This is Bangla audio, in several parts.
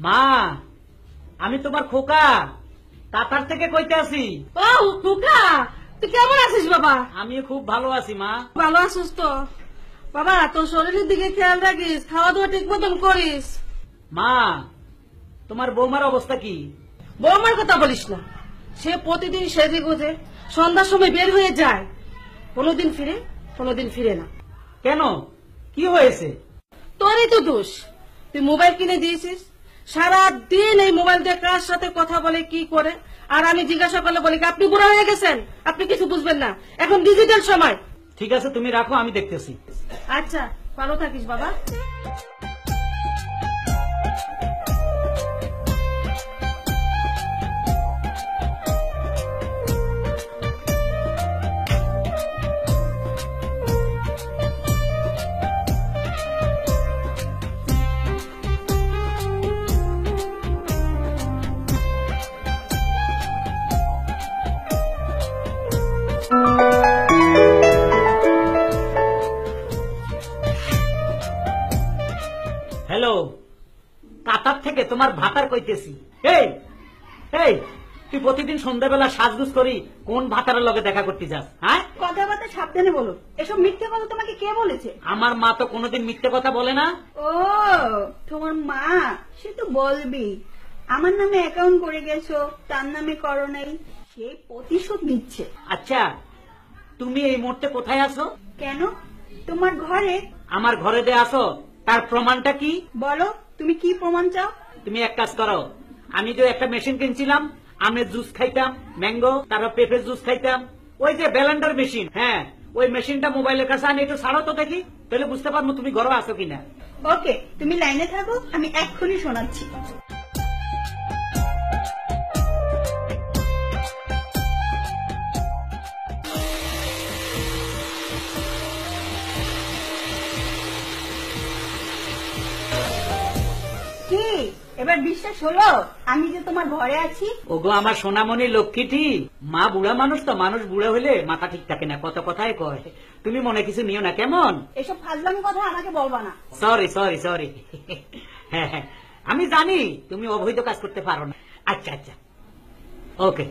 মা, আমি তোমার খোকা কাতার থেকে কইতে আছি। ও খোকা, তুই কেমন আছিস বাবা? আমি খুব ভালো আছি মা। ভালো আছিস তো বাবা? তোর শরীরের দিকে খেয়াল রাখিস, খাওয়া দাওয়া ঠিক মতন করিস। মা, তোমার বৌমার অবস্থা কি? বৌমার কথা বলিস না, সে প্রতিদিন সেজে গুজে সন্ধ্যার সময় বের হয়ে যায়, কোনোদিন ফিরে কোনোদিন ফিরে না। কেন, কি হয়েছে? তোরই তো দোষ, তুই মোবাইল কিনে দিয়েছিস, সারা দিন এই মোবাইল দিয়ে কার সাথে কথা বলে কি করে, আর আমি জিজ্ঞাসা করলে বলি আপনি বুড়া হয়ে গেছেন, আপনি কিছু বুঝবেন না, এখন ডিজিটাল সময়। ঠিক আছে, তুমি রাখো, আমি দেখতেছি। আচ্ছা, ভালো থাকিস বাবা। হ্যালো, কাতার থেকে তোমার ভাতার কইতেছি। এই এই, তুই প্রতিদিন সন্ধ্যাবেলা সাজগুজ করি কোন ভাতারের লগে দেখা করতে যাস? হ্যাঁ, কথাবার্তা সাবধানে বলো, এসব মিথ্যে কথা তোমাকে কে বলেছে? আমার মা তো কোনোদিন মিথ্যে কথা বলে না। ও, তোমার মা, সে তো বলবি আমার নামে অ্যাকাউন্ট করে গেছো, তার নামে করো নাই, সেই প্রতিশোধ নিচ্ছে। আচ্ছা, তুমি এই মুহূর্তে কোথায় আছো? কেন, তোমার ঘরে। আমার ঘরে দিয়ে আসো, তার প্রমাণটা কি? বলো, তুমি কি প্রমাণ চাও? তুমি এক কাজ করো, আমি যে একটা মেশিন কিনছিলাম, আমের জুস খাইতাম, ম্যাঙ্গো, তারপর পেঁপের জুস খাইতাম, ওই যে ব্লেন্ডার মেশিন, হ্যাঁ ওই মেশিনটা মোবাইলের কাছে আনি একটু ছাড়ো তো দেখি, তাহলে বুঝতে পারবো তুমি ঘরে আছো কিনা। ওকে, তুমি লাইনে থাকো, আমি এক্ষুনি শোনাচ্ছি। কি এবার বিশ্বাস হলো আমি যে তোমার ঘরে আছি? ওগো আমার সোনামণি লক্ষ্মীটি, মা বুড়া মানুষ তো, মানুষ বুড়া হলে মাথা ঠিক থাকে না, কত কথাই কয়, তুমি মনে কিছু নিও না কেমন? এসব ফাজলামি কথা আমাকে বলবা না। সরি সরি সরি, হ্যাঁ হ্যাঁ, আমি জানি তুমি অবৈধ কাজ করতে পারো না। আচ্ছা আচ্ছা, ওকে।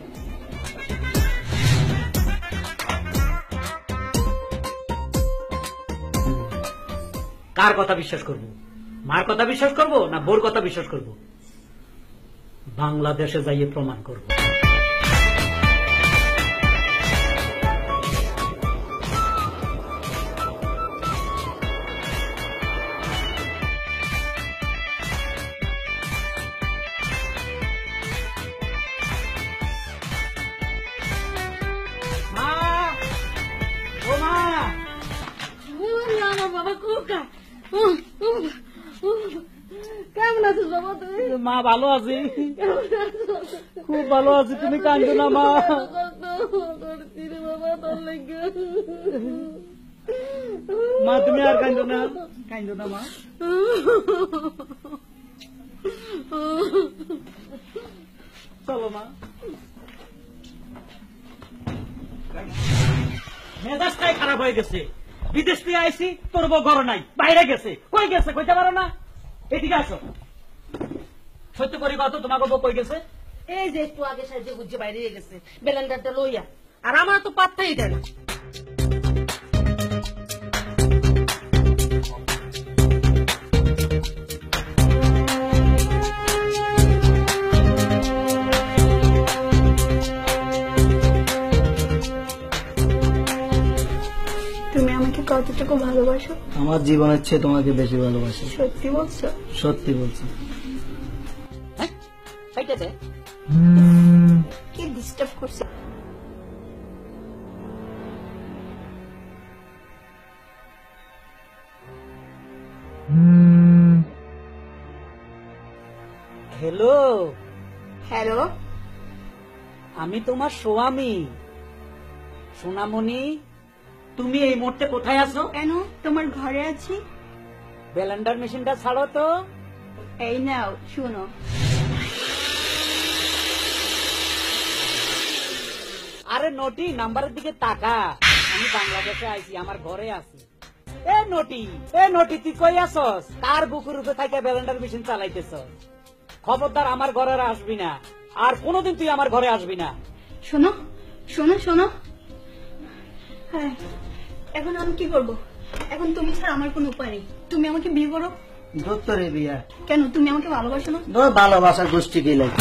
কার কথা বিশ্বাস করব? মার কথা বিশ্বাস করব না বোর কথা বিশ্বাস করব? বাংলাদেশে যাইয়ে প্রমাণ করব। মা, ও মা, আমার বাবা খোকা, কেমন আছিস বাবা তুই? মা ভালো আছি, খুব ভালো আছি, তুমি কান্দো না মা। বাবা তোর লেগে মা তুমি আর কান্দো না, কান্দো না মা। চলো মা। মেজাজটাই খারাপ হয়ে গেছে, বিদেশ থেকে আইসি, তোর বউ ঘর নাই, বাইরে গেছে, কই গেছে কইতে পারো না? এদিকে আসো, সত্য করি কত তোমাকে বউ কই গেছে? এই যে একটু আগে সাহায্য বুঝছে বাইরে গেছে বেলেন্ডারটা লইয়া, আর আমার তো পাত্তাই দেয় না। তুমি আমাকে কতটুকু ভালোবাসো? আমার জীবনের চেয়ে তোমাকে বেশি ভালোবাসি। সত্যি বলছো? সত্যি বলছি। কি ডিস্টার্ব করছে? হ্যালো, হ্যালো, আমি তোমার স্বামী সোনামণি, তুমি এই মুহূর্তে কোথায় আছো? কেন, তোমার ঘরে আছি। ব্লেন্ডার মেশিনটা ছাড়ো তো। এই নাও, শুনো। আরে নটি, নাম্বারের দিকে তাকা, আমি বাংলাদেশে আইছি, আমার ঘরে আছি। এ নটি তুই কই আসস? কার বুকুর উপরে থাকে ব্লেন্ডার মেশিন চালাইতেছস? খবরদার আমার ঘরে আর আসবি না, আর কোনোদিন তুই আমার ঘরে আসবি না। শোনো শোনো শোনো, হ্যাঁ এখন আমি কি করব? এখন তুমি ছাড়া আমার কোনো উপায় নেই। তুমি আমাকে বিয়ে করো। ধরতো রে বিয়া, কেন, তুমি আমাকে ভালোবাসো না? ভালোবাসার গোষ্ঠী কি লাগে?